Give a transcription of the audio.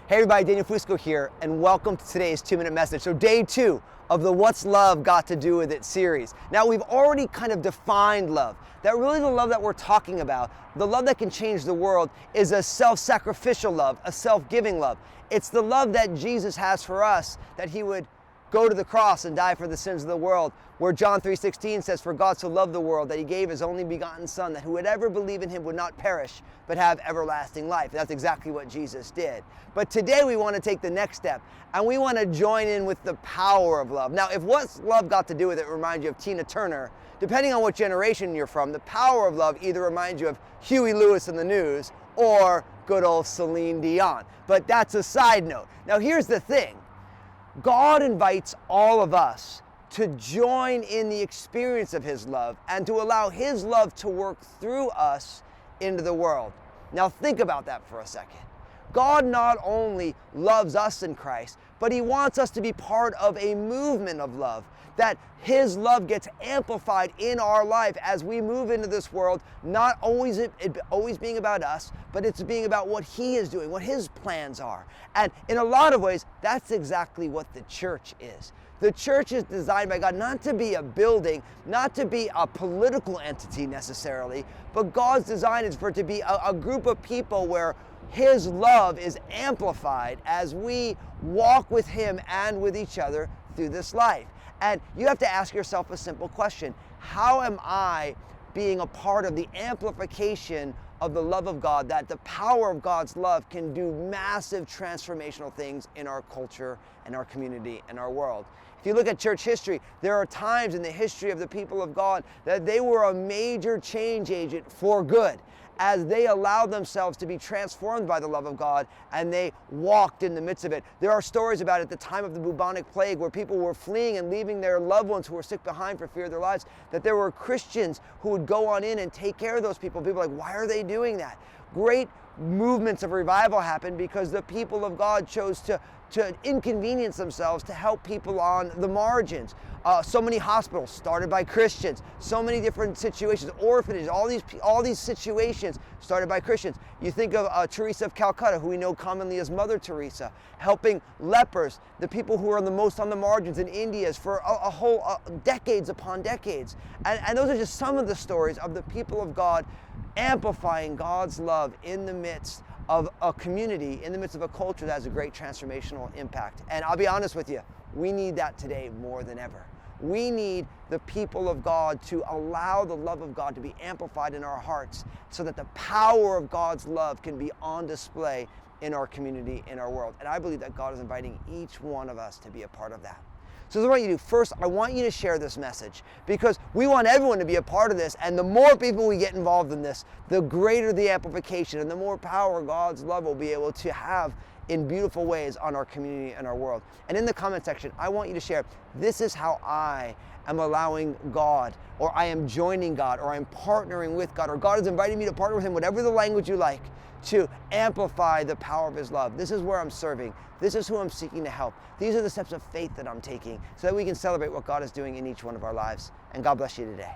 Hey everybody, Daniel Fusco here, and welcome to today's 2-minute message. So day 2 of the What's Love Got to Do With It series. Now we've already kind of defined love. That really the love that we're talking about, the love that can change the world, is a self-sacrificial love, a self-giving love. It's the love that Jesus has for us, that he would go to the cross and die for the sins of the world, where John 3:16 says, "For God so loved the world that he gave his only begotten Son, that who would ever believe in him would not perish, but have everlasting life." That's exactly what Jesus did. But today we want to take the next step, and we want to join in with the power of love. Now, if What's Love Got to Do With It reminds you of Tina Turner, depending on what generation you're from, the power of love either reminds you of Huey Lewis and the News, or good old Celine Dion. But that's a side note. Now here's the thing. God invites all of us to join in the experience of his love and to allow his love to work through us into the world. Now think about that for a second. God not only loves us in Christ, but he wants us to be part of a movement of love, that his love gets amplified in our life as we move into this world, not always being about us, but it's being about what he is doing, what his plans are. And in a lot of ways, that's exactly what the church is. The church is designed by God not to be a building, not to be a political entity necessarily, but God's design is for it to be a group of people where his love is amplified as we walk with him and with each other through this life. And you have to ask yourself a simple question. How am I being a part of the amplification of the love of God, that the power of God's love can do massive transformational things in our culture and our community and our world? If you look at church history, there are times in the history of the people of God that they were a major change agent for good, as they allowed themselves to be transformed by the love of God and they walked in the midst of it. There are stories about at the time of the bubonic plague where people were fleeing and leaving their loved ones who were sick behind for fear of their lives, that there were Christians who would go on in and take care of those people. People are like, why are they doing that? Great movements of revival happened because the people of God chose to inconvenience themselves to help people on the margins. So many hospitals started by Christians, so many different situations, orphanages, all these situations started by Christians. You think of Teresa of Calcutta, who we know commonly as Mother Teresa, helping lepers, the people who are the most on the margins in India for a whole decades upon decades. And those are just some of the stories of the people of God amplifying God's love in the midst of a community, in the midst of a culture that has a great transformational impact. And I'll be honest with you, we need that today more than ever. We need the people of God to allow the love of God to be amplified in our hearts so that the power of God's love can be on display in our community, in our world. And I believe that God is inviting each one of us to be a part of that. So this is what you do. First, I want you to share this message because we want everyone to be a part of this. And the more people we get involved in this, the greater the amplification and the more power God's love will be able to have in beautiful ways on our community and our world. And in the comment section, I want you to share, this is how I am allowing God, or I am joining God, or I'm partnering with God, or God is inviting me to partner with him, whatever the language you like, to amplify the power of his love. This is where I'm serving. This is who I'm seeking to help. These are the steps of faith that I'm taking so that we can celebrate what God is doing in each one of our lives. And God bless you today.